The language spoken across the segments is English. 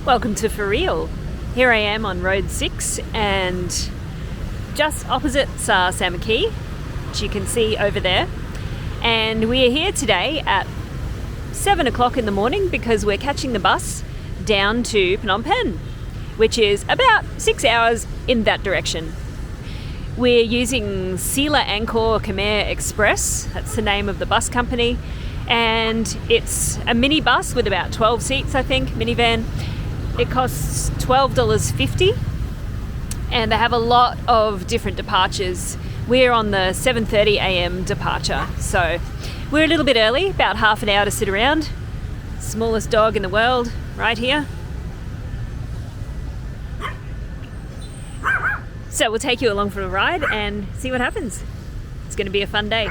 Welcome to Riel. Here I am on Road 6 and just opposite Siem Reap, which you can see over there. And we are here today at 7 o'clock in the morning because we're catching the bus down to Phnom Penh, which is about 6 hours in that direction. We're using Sila Angkor Khmer Express, that's the name of the bus company, and it's a mini bus with about 12 seats, I think, minivan. It costs $12.50 and they have a lot of different departures. We're on the 7:30 a.m. departure, so we're a little bit early, about half an hour to sit around. Smallest dog in the world, right here. So we'll take you along for a ride and see what happens. It's going to be a fun day.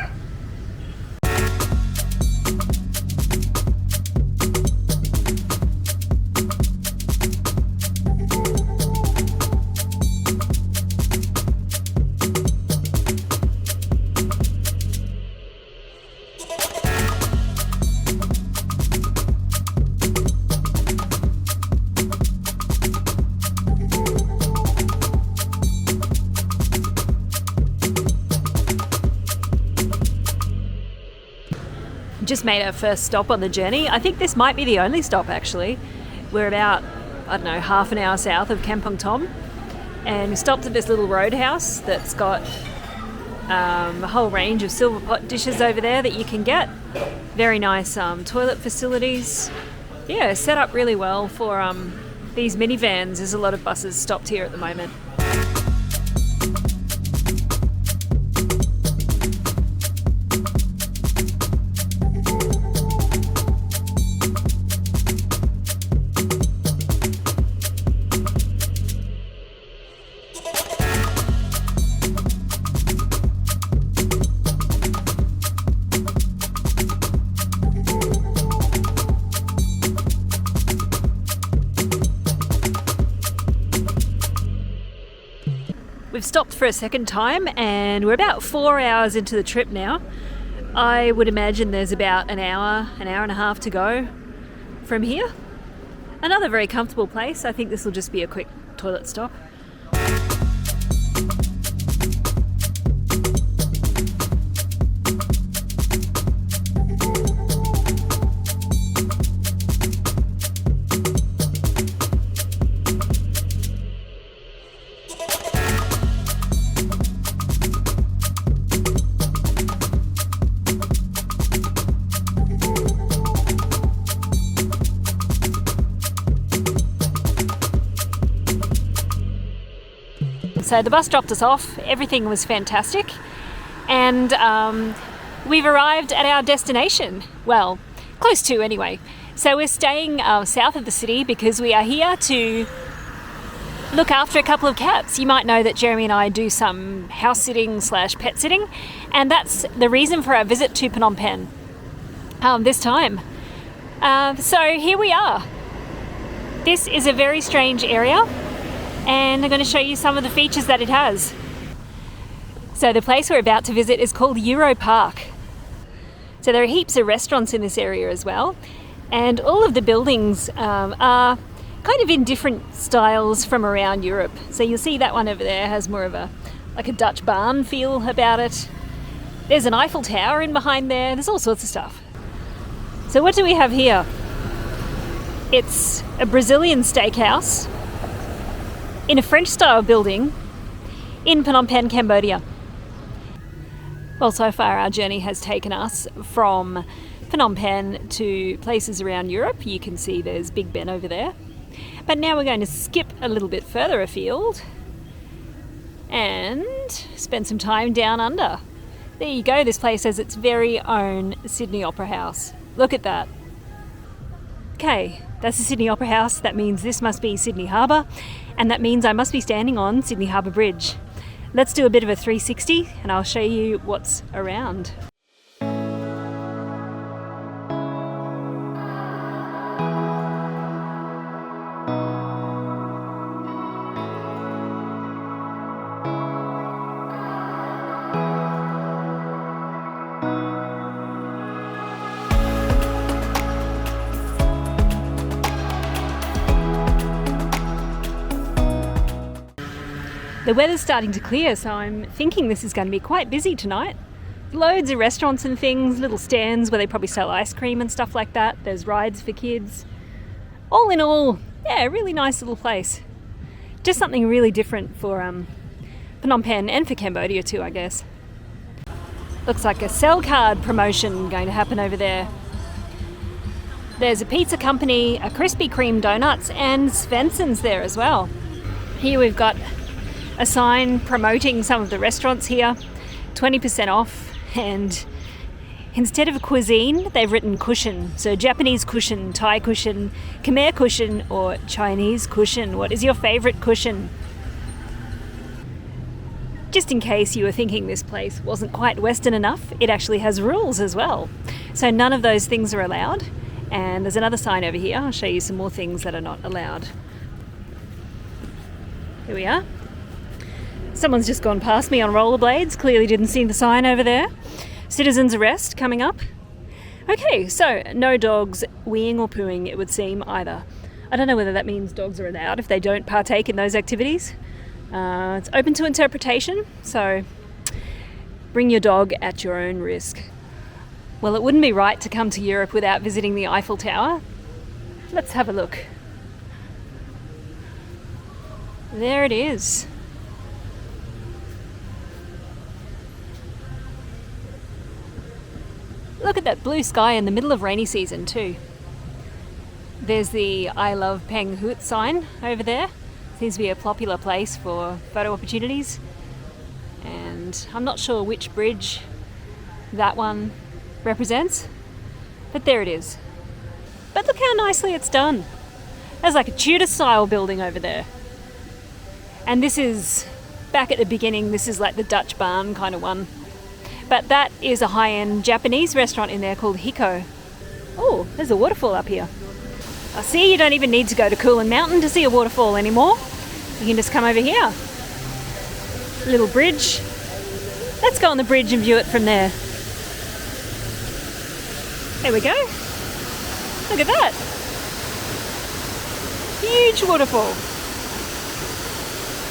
Just made our first stop on the journey. I think this might be the only stop actually. We're about, half an hour south of Kampong Thom, and we stopped at this little roadhouse that's got a whole range of silver pot dishes over there that you can get. Very nice toilet facilities. Yeah, set up really well for these minivans. There's a lot of buses stopped here at the moment. We've stopped for a second time and we're about 4 hours into the trip now. I would imagine there's about an hour and a half to go from here. Another very comfortable place. I think this will just be a quick toilet stop. So the bus dropped us off, everything was fantastic, and we've arrived at our destination. Well, close to anyway. So we're staying south of the city because we are here to look after a couple of cats. You might know that Jeremy and I do some house sitting / pet sitting, and that's the reason for our visit to Phnom Penh this time. So here we are. This is a very strange area, and I'm going to show you some of the features that it has. So the place we're about to visit is called Euro Park. So there are heaps of restaurants in this area as well, and all of the buildings are kind of in different styles from around Europe. So you'll see that one over there has more of a Dutch barn feel about it. There's an Eiffel Tower in behind there. There's all sorts of stuff. So what do we have here? It's a Brazilian steakhouse in a French-style building in Phnom Penh, Cambodia. Well, so far our journey has taken us from Phnom Penh to places around Europe. You can see there's Big Ben over there. But now we're going to skip a little bit further afield and spend some time down under. There you go, this place has its very own Sydney Opera House. Look at that. Okay, that's the Sydney Opera House. That means this must be Sydney Harbour, and that means I must be standing on Sydney Harbour Bridge. Let's do a bit of a 360 and I'll show you what's around. The weather's starting to clear, so I'm thinking this is going to be quite busy tonight. Loads of restaurants and things, little stands where they probably sell ice cream and stuff like that. There's rides for kids. All in all, yeah, a really nice little place. Just something really different for Phnom Penh and for Cambodia too, I guess. Looks like a cell card promotion going to happen over there. There's a pizza company, a Krispy Kreme donuts, and Svensson's there as well. Here we've got a sign promoting some of the restaurants here, 20% off, and instead of a cuisine, they've written cushion. So Japanese cushion, Thai cushion, Khmer cushion, or Chinese cushion. What is your favourite cushion? Just in case you were thinking this place wasn't quite Western enough, it actually has rules as well. So none of those things are allowed. And there's another sign over here. I'll show you some more things that are not allowed. Here we are. Someone's just gone past me on rollerblades. Clearly didn't see the sign over there. Citizen's arrest coming up. Okay, so no dogs weeing or pooing, it would seem, either. I don't know whether that means dogs are allowed if they don't partake in those activities. It's open to interpretation, so bring your dog at your own risk. Well, it wouldn't be right to come to Europe without visiting the Eiffel Tower. Let's have a look. There it is. Look at that blue sky in the middle of rainy season too. There's the I Love Peng Hut sign over there. Seems to be a popular place for photo opportunities. And I'm not sure which bridge that one represents, but there it is. But look how nicely it's done. There's like a Tudor style building over there. And this is, back at the beginning, this is like the Dutch barn kind of one. But that is a high-end Japanese restaurant in there called Hiko. Oh, there's a waterfall up here. I see you don't even need to go to Kulin Mountain to see a waterfall anymore. You can just come over here. Little bridge. Let's go on the bridge and view it from there. There we go. Look at that. Huge waterfall.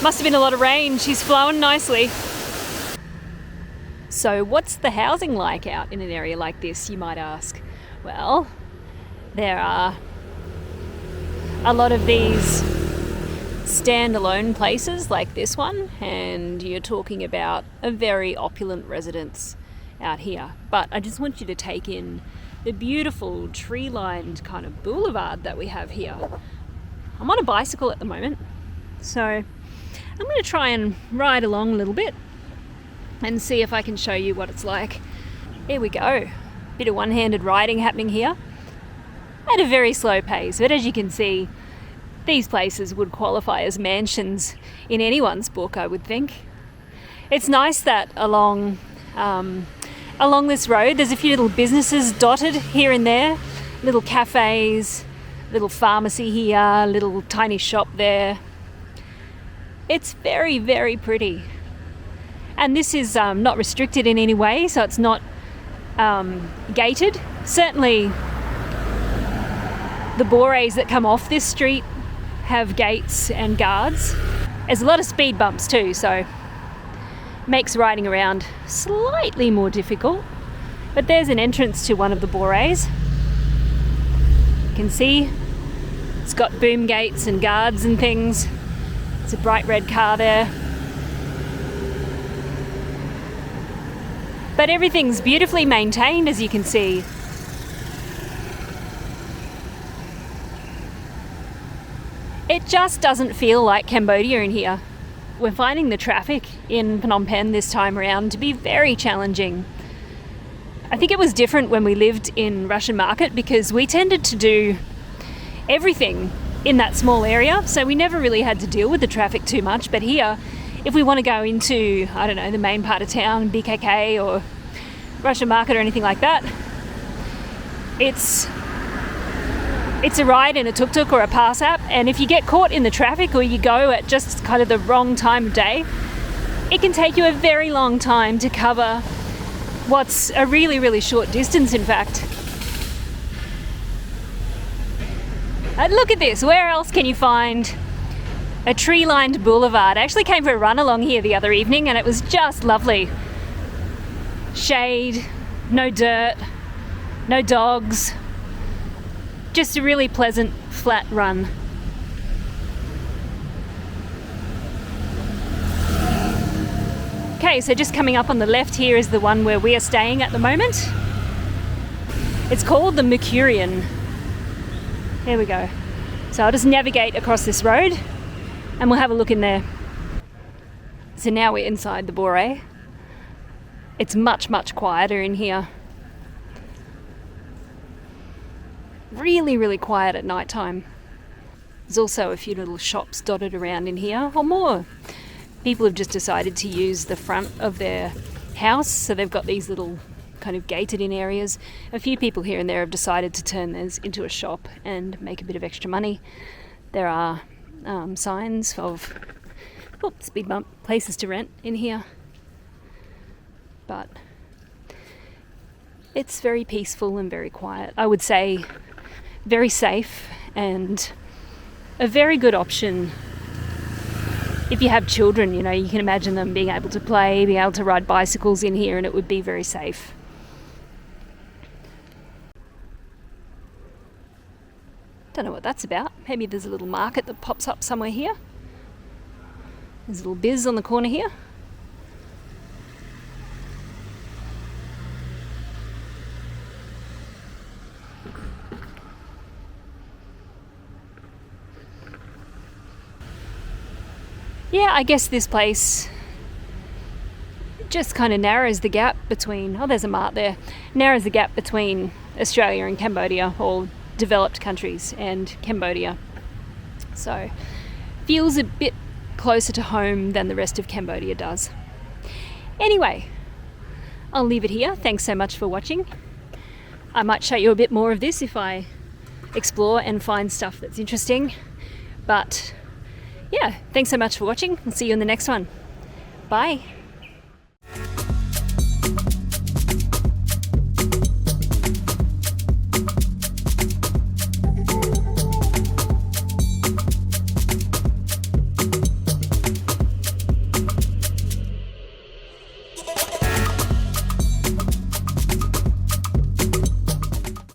Must have been a lot of rain. She's flowing nicely. So what's the housing like out in an area like this, you might ask? Well, there are a lot of these standalone places like this one, and you're talking about a very opulent residence out here. But I just want you to take in the beautiful tree-lined kind of boulevard that we have here. I'm on a bicycle at the moment, so I'm going to try and ride along a little bit and see if I can show you what it's like. Here we go. Bit of one-handed riding happening here at a very slow pace, but as you can see, these places would qualify as mansions in anyone's book, I would think. It's nice that along this road there's a few little businesses dotted here and there, little cafes, little pharmacy here, little tiny shop there. It's very, very pretty. And this is not restricted in any way, so it's not gated. Certainly the bores that come off this street have gates and guards. There's a lot of speed bumps too, so makes riding around slightly more difficult. But there's an entrance to one of the bores. You can see it's got boom gates and guards and things. It's a bright red car there. But everything's beautifully maintained, as you can see. It just doesn't feel like Cambodia in here. We're finding the traffic in Phnom Penh this time around to be very challenging. I think it was different when we lived in Russian Market because we tended to do everything in that small area, so we never really had to deal with the traffic too much. But here, if we want to go into, I don't know, the main part of town, BKK or Russian Market or anything like that, it's a ride in a tuk-tuk or a pass app, and if you get caught in the traffic or you go at just kind of the wrong time of day, it can take you a very long time to cover what's a really, really short distance, in fact. Look at this. Where else can you find a tree-lined boulevard. I actually came for a run along here the other evening and it was just lovely. Shade, no dirt, no dogs. Just a really pleasant, flat run. Okay, so just coming up on the left here is the one where we are staying at the moment. It's called the Mercurian. Here we go. So I'll just navigate across this road and we'll have a look in there. So now we're inside the Bore. It's much, much quieter in here. Really, really quiet at night time. There's also a few little shops dotted around in here, or more. People have just decided to use the front of their house, so they've got these little kind of gated in areas. A few people here and there have decided to turn theirs into a shop and make a bit of extra money. There are signs of speed bump, places to rent in here, but it's very peaceful and very quiet. I would say very safe and a very good option if you have children. You know, you can imagine them being able to play, being able to ride bicycles in here, and it would be very safe. Don't know what that's about. Maybe there's a little market that pops up somewhere here. There's a little biz on the corner here. Yeah, I guess this place just kind of narrows the gap between, oh, there's a mart there, narrows the gap between Australia and Cambodia, or developed countries and Cambodia. So feels a bit closer to home than the rest of Cambodia does. Anyway, I'll leave it here. Thanks so much for watching. I might show you a bit more of this if I explore and find stuff that's interesting. But yeah, thanks so much for watching. I'll see you in the next one. Bye.